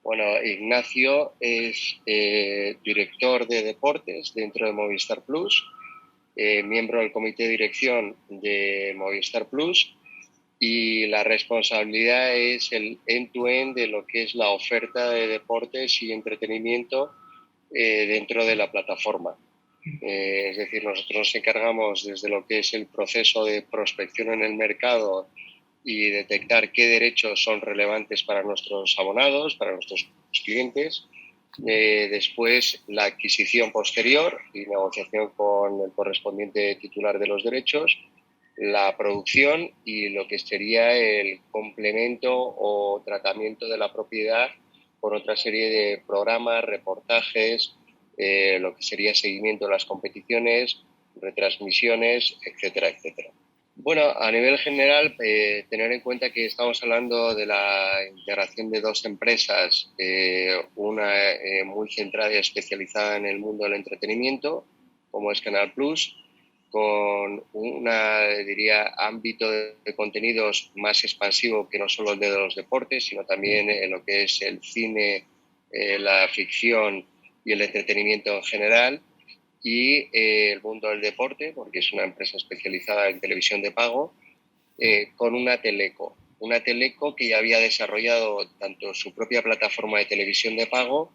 Bueno, Ignacio es director de deportes dentro de Movistar Plus, miembro del comité de dirección de Movistar Plus y la responsabilidad es el end-to-end de lo que es la oferta de deportes y entretenimiento dentro de la plataforma. Es decir, nosotros nos encargamos desde lo que es el proceso de prospección en el mercado y detectar qué derechos son relevantes para nuestros abonados, para nuestros clientes. Después, la adquisición posterior y negociación con el correspondiente titular de los derechos, la producción y lo que sería el complemento o tratamiento de la propiedad por otra serie de programas, reportajes, lo que sería seguimiento de las competiciones, retransmisiones, etcétera, etcétera. Bueno, a nivel general, tener en cuenta que estamos hablando de la integración de dos empresas, una muy centrada y especializada en el mundo del entretenimiento, como es Canal Plus, con diría, ámbito de contenidos más expansivo que no solo el de los deportes, sino también en lo que es el cine, la ficción y el entretenimiento en general, y el mundo del deporte, porque es una empresa especializada en televisión de pago, con una teleco que ya había desarrollado tanto su propia plataforma de televisión de pago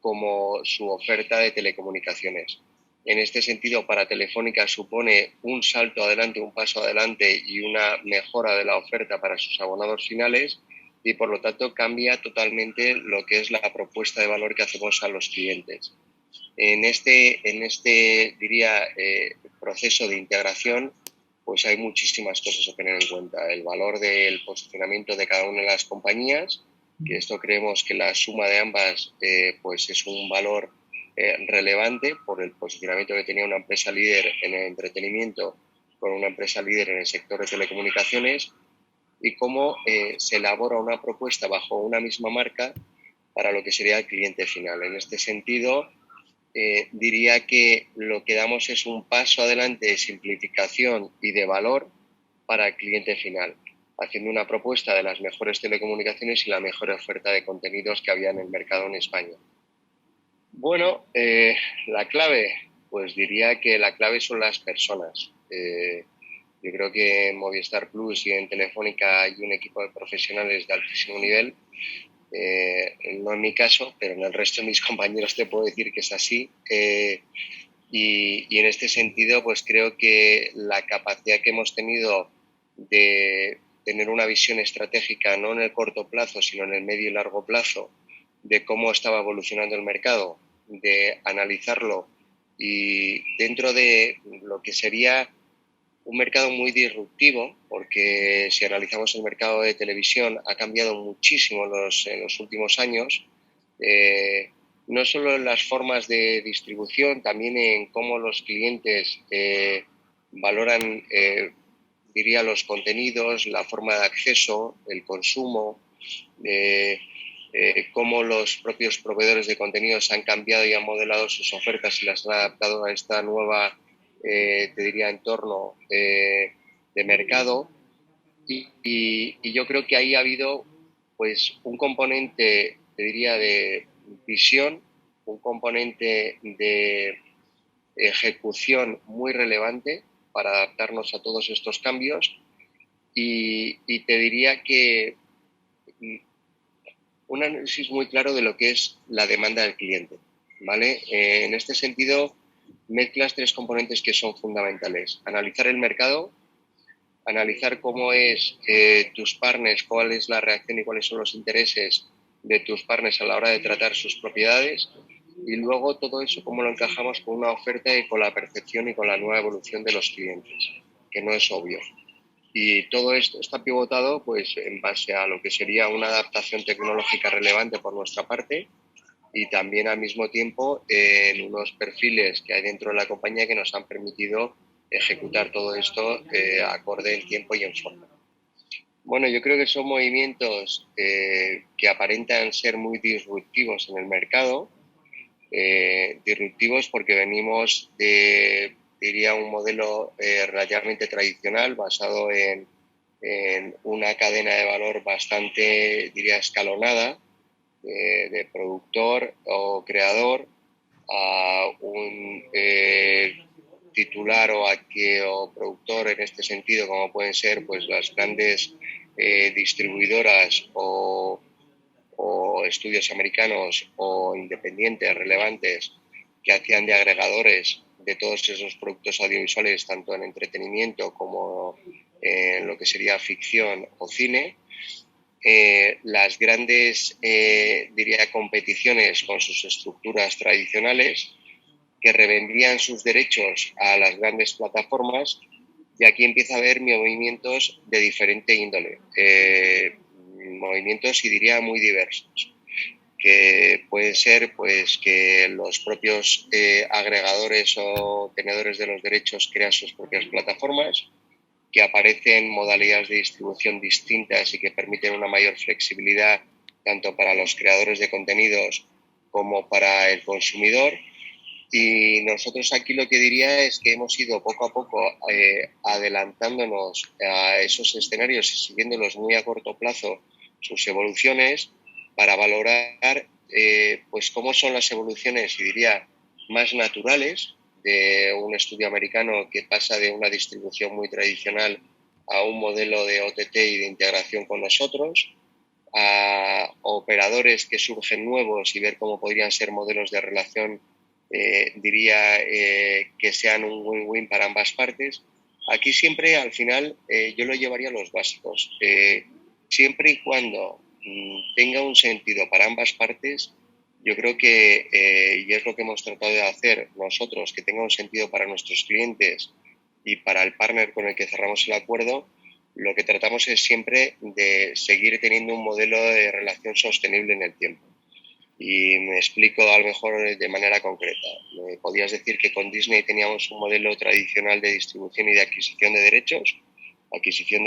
como su oferta de telecomunicaciones. En este sentido, para Telefónica supone un salto adelante, un paso adelante y una mejora de la oferta para sus abonados finales, y por lo tanto cambia totalmente lo que es la propuesta de valor que hacemos a los clientes. En este diría, proceso de integración, pues hay muchísimas cosas a tener en cuenta. El valor del posicionamiento de cada una de las compañías, que esto creemos que la suma de ambas pues es un valor relevante por el posicionamiento que tenía una empresa líder en el entretenimiento con una empresa líder en el sector de telecomunicaciones, y cómo se elabora una propuesta bajo una misma marca para lo que sería el cliente final. En este sentido, diría que lo que damos es un paso adelante de simplificación y de valor para el cliente final, haciendo una propuesta de las mejores telecomunicaciones y la mejor oferta de contenidos que había en el mercado en España. Bueno, la clave, pues diría que la clave son las personas. Yo creo que en Movistar Plus y en Telefónica hay un equipo de profesionales de altísimo nivel. No en mi caso, pero en el resto de mis compañeros te puedo decir que es así. Y en este sentido, pues creo que la capacidad que hemos tenido de tener una visión estratégica, no en el corto plazo, sino en el medio y largo plazo, de cómo estaba evolucionando el mercado, de analizarlo y dentro de lo que sería un mercado muy disruptivo, porque si analizamos el mercado de televisión ha cambiado muchísimo en los últimos años, no solo en las formas de distribución, también en cómo los clientes valoran, diría, los contenidos, la forma de acceso, el consumo, cómo los propios proveedores de contenidos han cambiado y han modelado sus ofertas y las han adaptado a esta nueva, te diría, entorno de mercado. Y yo creo que ahí ha habido pues un componente, te diría, de visión, un componente de ejecución muy relevante para adaptarnos a todos estos cambios, y te diría que un análisis muy claro de lo que es la demanda del cliente, ¿vale? En este sentido, mezclas tres componentes que son fundamentales. Analizar el mercado, analizar cómo es tus partners, cuál es la reacción y cuáles son los intereses de tus partners a la hora de tratar sus propiedades, y luego todo eso cómo lo encajamos con una oferta y con la percepción y con la nueva evolución de los clientes, que no es obvio. Y todo esto está pivotado pues en base a lo que sería una adaptación tecnológica relevante por nuestra parte, y también al mismo tiempo en unos perfiles que hay dentro de la compañía que nos han permitido ejecutar todo esto acorde en tiempo y en forma. Bueno, yo creo que son movimientos que aparentan ser muy disruptivos en el mercado, disruptivos porque venimos de, diría, un modelo relativamente tradicional basado en una cadena de valor bastante, diría, escalonada, de productor o creador a un titular o productor en este sentido, como pueden ser pues las grandes distribuidoras o estudios americanos o independientes relevantes que hacían de agregadores de todos esos productos audiovisuales, tanto en entretenimiento como en lo que sería ficción o cine. Las grandes, diría, competiciones con sus estructuras tradicionales que revendían sus derechos a las grandes plataformas, y aquí empieza a haber movimientos de diferente índole, movimientos, y diría, muy diversos, que pueden ser pues que los propios agregadores o tenedores de los derechos crean sus propias plataformas, que aparecen modalidades de distribución distintas y que permiten una mayor flexibilidad tanto para los creadores de contenidos como para el consumidor. Y nosotros aquí lo que diría es que hemos ido poco a poco adelantándonos a esos escenarios y siguiéndolos muy a corto plazo sus evoluciones para valorar pues cómo son las evoluciones, y diría, más naturales de un estudio americano que pasa de una distribución muy tradicional a un modelo de OTT y de integración con nosotros, a operadores que surgen nuevos y ver cómo podrían ser modelos de relación, diría, que sean un win-win para ambas partes. Aquí siempre, al final, yo lo llevaría a los básicos. Siempre y cuando tenga un sentido para ambas partes, yo creo que, y es lo que hemos tratado de hacer nosotros, que tenga un sentido para nuestros clientes y para el partner con el que cerramos el acuerdo, lo que tratamos es siempre de seguir teniendo un modelo de relación sostenible en el tiempo. Y me explico a lo mejor de manera concreta. Me podías decir que con Disney teníamos un modelo tradicional de distribución y de adquisición de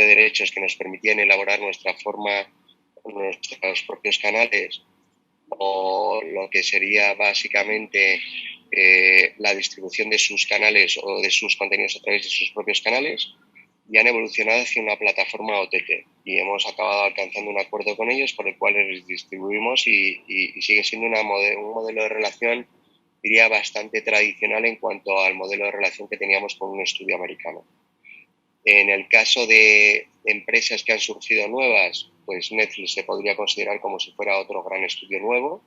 derechos que nos permitían elaborar nuestra forma, nuestros propios canales, o lo que sería básicamente la distribución de sus canales o de sus contenidos a través de sus propios canales, y han evolucionado hacia una plataforma OTT, y hemos acabado alcanzando un acuerdo con ellos por el cual les distribuimos, y sigue siendo un modelo de relación, diría, bastante tradicional en cuanto al modelo de relación que teníamos con un estudio americano. En el caso de empresas que han surgido nuevas, pues Netflix se podría considerar como si fuera otro gran estudio nuevo,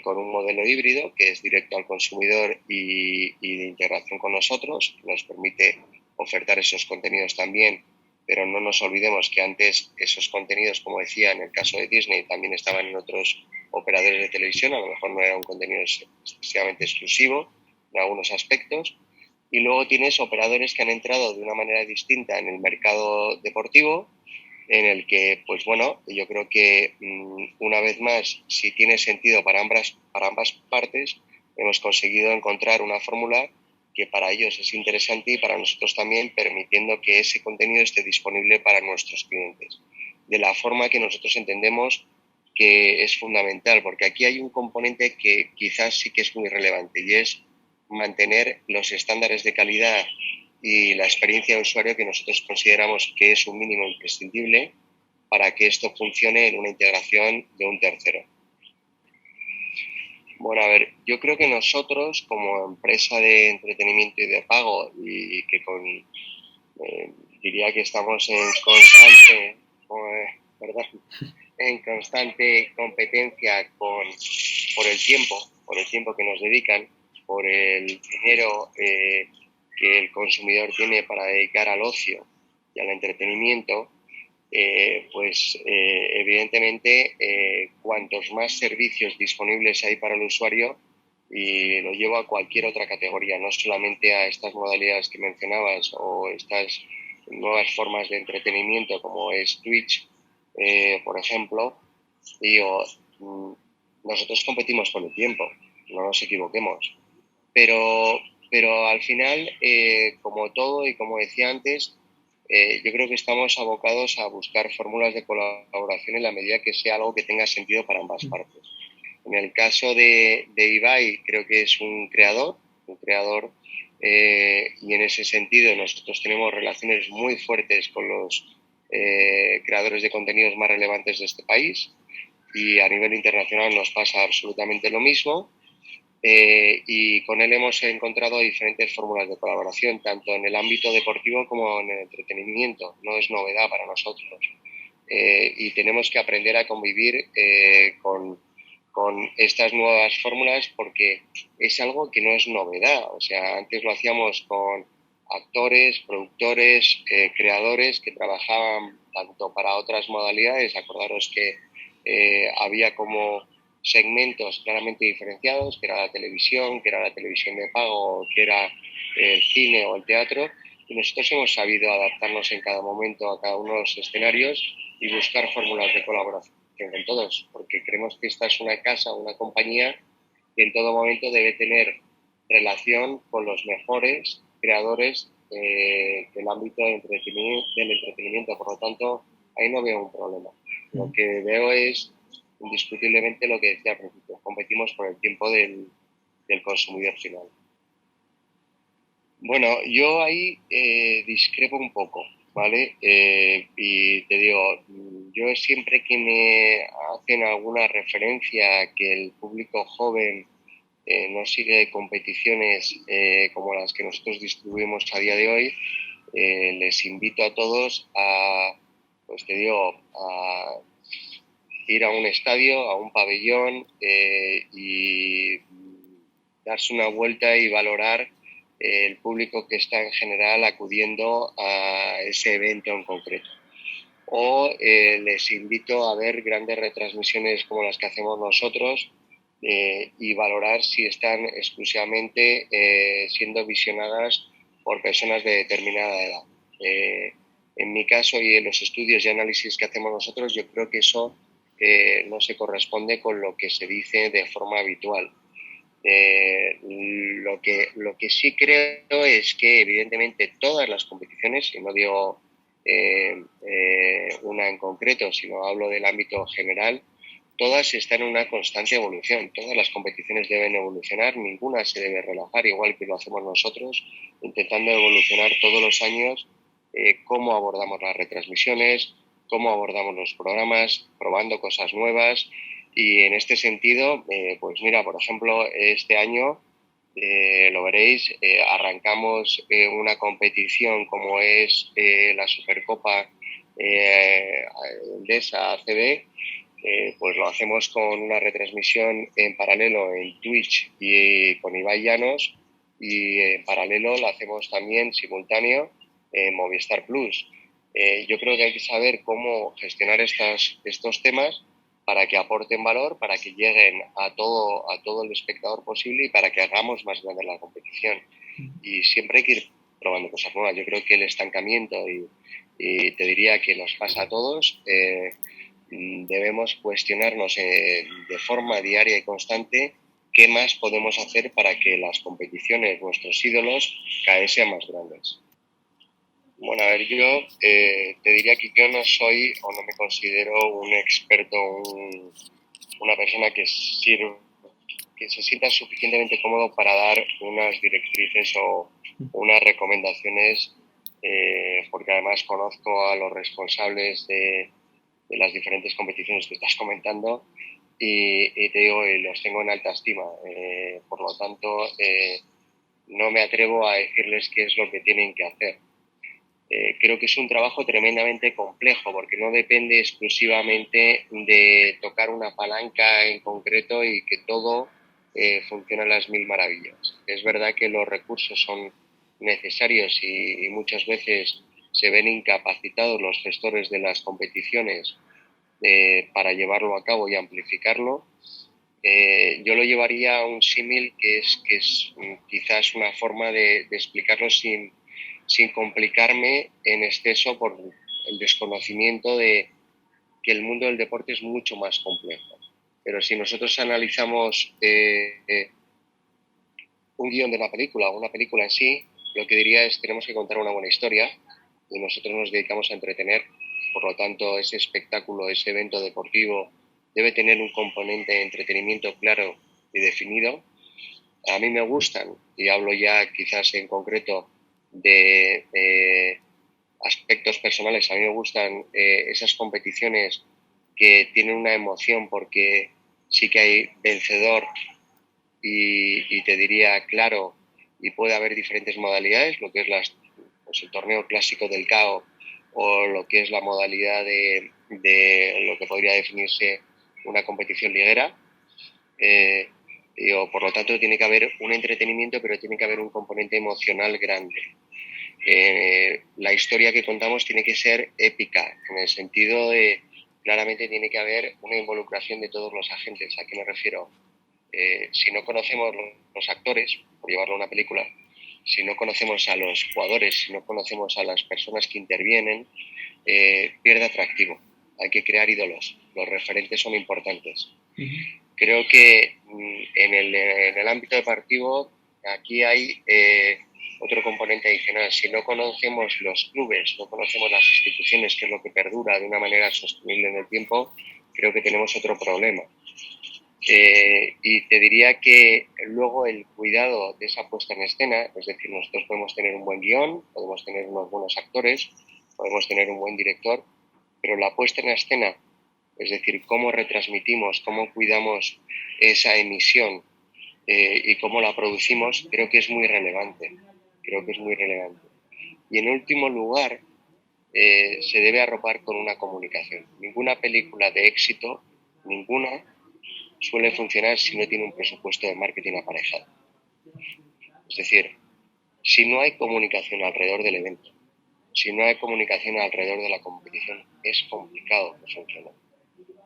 con un modelo híbrido que es directo al consumidor y de integración con nosotros, que nos permite ofertar esos contenidos también, pero no nos olvidemos que antes esos contenidos, como decía, en el caso de Disney, también estaban en otros operadores de televisión, a lo mejor no era un contenido excesivamente exclusivo en algunos aspectos. Y luego tienes operadores que han entrado de una manera distinta en el mercado deportivo, en el que, pues bueno, yo creo que una vez más, si tiene sentido para ambas partes, hemos conseguido encontrar una fórmula que para ellos es interesante y para nosotros también, permitiendo que ese contenido esté disponible para nuestros clientes, de la forma que nosotros entendemos que es fundamental, porque aquí hay un componente que quizás sí que es muy relevante, y es mantener los estándares de calidad y la experiencia de usuario que nosotros consideramos que es un mínimo imprescindible para que esto funcione en una integración de un tercero. Bueno, a ver, yo creo que nosotros como empresa de entretenimiento y de pago, y que diría que estamos en constante, ¿verdad? En constante competencia por el tiempo que nos dedican, por el dinero que el consumidor tiene para dedicar al ocio y al entretenimiento, evidentemente cuantos más servicios disponibles hay para el usuario, y lo llevo a cualquier otra categoría, no solamente a estas modalidades que mencionabas o estas nuevas formas de entretenimiento como es Twitch, por ejemplo, digo, nosotros competimos por el tiempo, no nos equivoquemos, pero, pero al final, como todo y como decía antes, yo creo que estamos abocados a buscar fórmulas de colaboración en la medida que sea algo que tenga sentido para ambas partes. En el caso de Ibai, creo que es un creador, y en ese sentido nosotros tenemos relaciones muy fuertes con los creadores de contenidos más relevantes de este país. y a nivel internacional nos pasa absolutamente lo mismo. Y con él hemos encontrado diferentes fórmulas de colaboración, tanto en el ámbito deportivo como en el entretenimiento. No es novedad para nosotros. Y tenemos que aprender a convivir con estas nuevas fórmulas porque es algo que no es novedad. O sea, antes lo hacíamos con actores, productores, creadores que trabajaban tanto para otras modalidades. Acordaros que había como segmentos claramente diferenciados, que era la televisión, que era la televisión de pago, que era el cine o el teatro, y nosotros hemos sabido adaptarnos en cada momento a cada uno de los escenarios y buscar fórmulas de colaboración con todos, porque creemos que esta es una casa, una compañía que en todo momento debe tener relación con los mejores creadores del ámbito del entretenimiento. Por lo tanto, ahí no veo un problema. Lo que veo es indiscutiblemente lo que decía al principio, competimos por el tiempo del consumidor final. Bueno, yo ahí discrepo un poco, ¿vale? Y te digo, yo siempre que me hacen alguna referencia a que el público joven no sigue competiciones como las que nosotros distribuimos a día de hoy, les invito a todos a, pues te digo, a ir a un estadio, a un pabellón y darse una vuelta y valorar el público que está en general acudiendo a ese evento en concreto. O les invito a ver grandes retransmisiones como las que hacemos nosotros y valorar si están exclusivamente siendo visionadas por personas de determinada edad. En mi caso y en los estudios y análisis que hacemos nosotros, yo creo que eso no se corresponde con lo que se dice de forma habitual. Lo que sí creo es que evidentemente todas las competiciones, y no digo una en concreto, sino hablo del ámbito general, todas están en una constante evolución. Todas las competiciones deben evolucionar, ninguna se debe relajar, igual que lo hacemos nosotros, intentando evolucionar todos los años cómo abordamos las retransmisiones, cómo abordamos los programas, probando cosas nuevas. Y en este sentido, pues mira, por ejemplo, este año, lo veréis, arrancamos una competición como es la Supercopa Endesa ACB, pues lo hacemos con una retransmisión en paralelo en Twitch y con Ibai Llanos, y en paralelo la hacemos también simultáneo en Movistar Plus. Yo creo que hay que saber cómo gestionar estos temas para que aporten valor, para que lleguen a todo el espectador posible y para que hagamos más grande la competición. Y siempre hay que ir probando cosas nuevas. Yo creo que el estancamiento, y te diría que nos pasa a todos, debemos cuestionarnos de forma diaria y constante qué más podemos hacer para que las competiciones, nuestros ídolos, cada vez sean más grandes. Bueno, a ver, yo te diría que yo no soy o no me considero un experto, una persona que se sienta suficientemente cómodo para dar unas directrices o unas recomendaciones, porque además conozco a los responsables de las diferentes competiciones que estás comentando y te digo, los tengo en alta estima. Por lo tanto, no me atrevo a decirles qué es lo que tienen que hacer. Creo que es un trabajo tremendamente complejo porque no depende exclusivamente de tocar una palanca en concreto y que todo funcione a las mil maravillas. Es verdad que los recursos son necesarios y muchas veces se ven incapacitados los gestores de las competiciones para llevarlo a cabo y amplificarlo. Yo lo llevaría a un símil que es quizás una forma de explicarlo sin complicarme en exceso por el desconocimiento de que el mundo del deporte es mucho más complejo. Pero si nosotros analizamos un guión de una película o una película en sí, lo que diría es tenemos que contar una buena historia y nosotros nos dedicamos a entretener. Por lo tanto, ese espectáculo, ese evento deportivo debe tener un componente de entretenimiento claro y definido. A mí me gustan, y hablo ya quizás en concreto de aspectos personales, a mí me gustan esas competiciones que tienen una emoción porque sí que hay vencedor y te diría claro, y puede haber diferentes modalidades, lo que es pues el torneo clásico del KO o lo que es la modalidad de lo que podría definirse una competición liguera. Por lo tanto, tiene que haber un entretenimiento, pero tiene que haber un componente emocional grande. La historia que contamos tiene que ser épica, en el sentido de, claramente tiene que haber una involucración de todos los agentes. ¿A qué me refiero? Si no conocemos los actores, por llevarlo a una película, si no conocemos a los jugadores, si no conocemos a las personas que intervienen, pierde atractivo. Hay que crear ídolos. Los referentes son importantes. Creo que en el ámbito deportivo aquí hay otro componente adicional. Si no conocemos los clubes, no conocemos las instituciones, que es lo que perdura de una manera sostenible en el tiempo, creo que tenemos otro problema. Y te diría que luego el cuidado de esa puesta en escena, es decir, nosotros podemos tener un buen guión, podemos tener unos buenos actores, podemos tener un buen director, pero la puesta en escena, es decir, cómo retransmitimos, cómo cuidamos esa emisión y cómo la producimos, creo que es muy relevante. Creo que es muy relevante. Y en último lugar, se debe arropar con una comunicación. Ninguna película de éxito, ninguna, suele funcionar si no tiene un presupuesto de marketing aparejado. Es decir, si no hay comunicación alrededor del evento, si no hay comunicación alrededor de la competición, es complicado que funcione.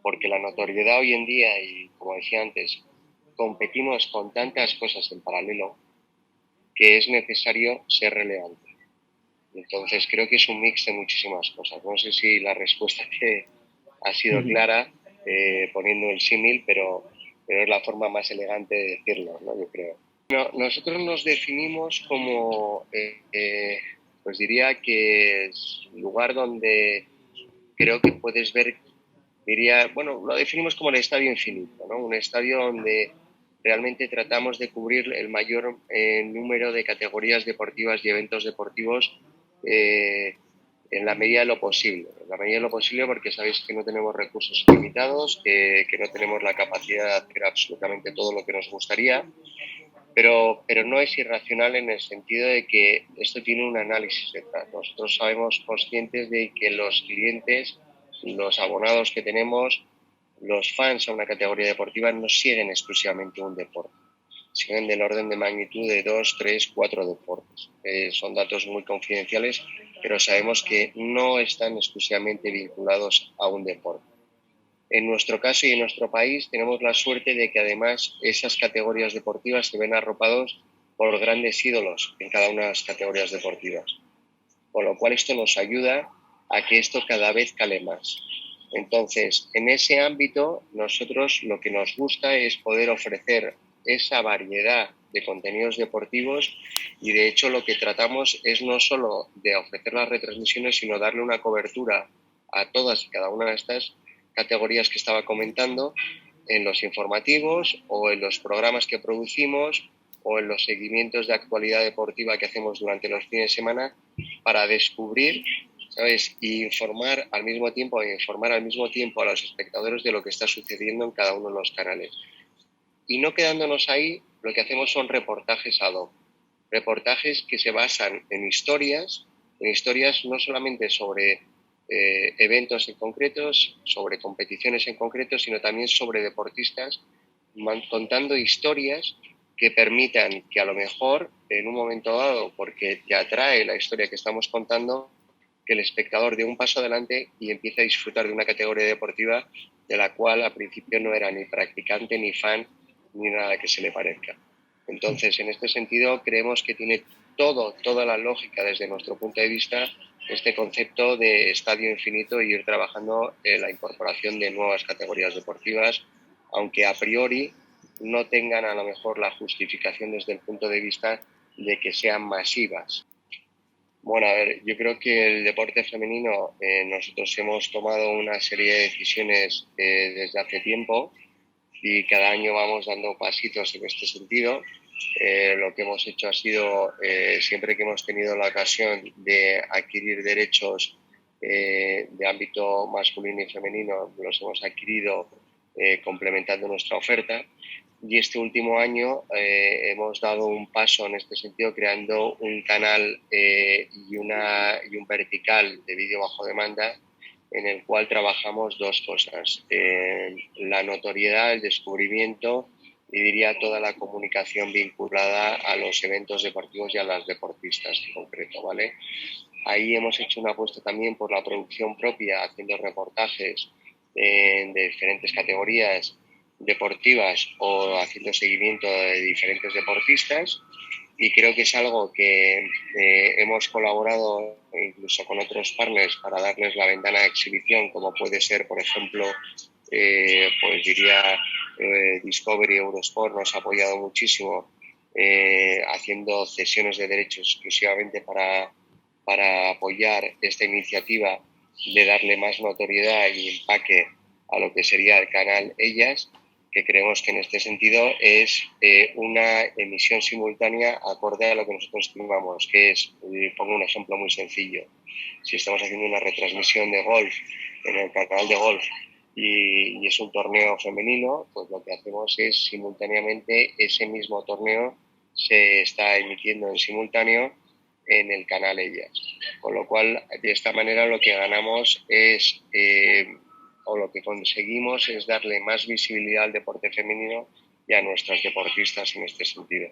Porque la notoriedad hoy en día, y como decía antes, competimos con tantas cosas en paralelo que es necesario ser relevante. Entonces creo que es un mix de muchísimas cosas. No sé si la respuesta que ha sido clara poniendo el símil, pero es la forma más elegante de decirlo, ¿no? Yo creo. No, nosotros nos definimos como, pues diría que es un lugar donde creo que puedes ver, lo definimos como el estadio infinito, ¿no? Un estadio donde realmente tratamos de cubrir el mayor número de categorías deportivas y eventos deportivos en la medida de lo posible. En la medida de lo posible, porque sabéis que no tenemos recursos limitados, que no tenemos la capacidad de hacer absolutamente todo lo que nos gustaría, pero no es irracional en el sentido de que esto tiene un análisis detrás. Nosotros sabemos conscientes de que los clientes, los abonados que tenemos, los fans a una categoría deportiva no siguen exclusivamente un deporte, siguen del orden de magnitud de 2, 3, 4 deportes. Son datos muy confidenciales, pero sabemos que no están exclusivamente vinculados a un deporte. En nuestro caso y en nuestro país tenemos la suerte de que además esas categorías deportivas se ven arropados por grandes ídolos en cada una de las categorías deportivas. Con lo cual esto nos ayuda a que esto cada vez cale más. Entonces, en ese ámbito, nosotros lo que nos gusta es poder ofrecer esa variedad de contenidos deportivos y de hecho lo que tratamos es no solo de ofrecer las retransmisiones, sino darle una cobertura a todas y cada una de estas categorías que estaba comentando en los informativos o en los programas que producimos o en los seguimientos de actualidad deportiva que hacemos durante los fines de semana para descubrir, ¿sabes? Y informar al mismo tiempo a los espectadores de lo que está sucediendo en cada uno de los canales. Y no quedándonos ahí, lo que hacemos son reportajes ad hoc. Reportajes que se basan en historias no solamente sobre eventos en concretos, sobre competiciones en concreto, sino también sobre deportistas, contando historias que permitan que a lo mejor en un momento dado, porque te atrae la historia que estamos contando, que el espectador dé un paso adelante y empiece a disfrutar de una categoría deportiva de la cual al principio no era ni practicante, ni fan, ni nada que se le parezca. Entonces, en este sentido, creemos que tiene toda la lógica desde nuestro punto de vista este concepto de estadio infinito y ir trabajando en la incorporación de nuevas categorías deportivas, aunque a priori no tengan a lo mejor la justificación desde el punto de vista de que sean masivas. Bueno, a ver, yo creo que el deporte femenino, nosotros hemos tomado una serie de decisiones desde hace tiempo y cada año vamos dando pasitos en este sentido. Lo que hemos hecho ha sido, siempre que hemos tenido la ocasión de adquirir derechos de ámbito masculino y femenino los hemos adquirido complementando nuestra oferta. Y este último año hemos dado un paso en este sentido creando un canal y un vertical de vídeo bajo demanda en el cual trabajamos dos cosas, la notoriedad, el descubrimiento y diría toda la comunicación vinculada a los eventos deportivos y a las deportistas en concreto, ¿vale? Ahí hemos hecho una apuesta también por la producción propia, haciendo reportajes de diferentes categorías deportivas o haciendo seguimiento de diferentes deportistas, y creo que es algo que hemos colaborado incluso con otros partners para darles la ventana de exhibición, como puede ser, por ejemplo, pues diría Discovery, Eurosport nos ha apoyado muchísimo haciendo cesiones de derechos exclusivamente para apoyar esta iniciativa de darle más notoriedad y empaque a lo que sería el canal Ellas, que creemos que en este sentido es una emisión simultánea acorde a lo que nosotros estimamos, que es, pongo un ejemplo muy sencillo, si estamos haciendo una retransmisión de golf en el canal de golf y es un torneo femenino, pues lo que hacemos es simultáneamente ese mismo torneo se está emitiendo en simultáneo en el canal Ellas. Con lo cual, de esta manera lo que ganamos es, o lo que conseguimos es darle más visibilidad al deporte femenino y a nuestras deportistas en este sentido.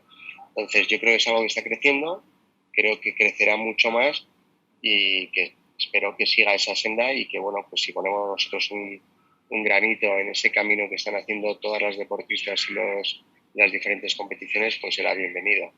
Entonces, yo creo que es algo que está creciendo, creo que crecerá mucho más y que espero que siga esa senda y que, bueno, pues si ponemos nosotros un granito en ese camino que están haciendo todas las deportistas y las diferentes competiciones, pues será bienvenido.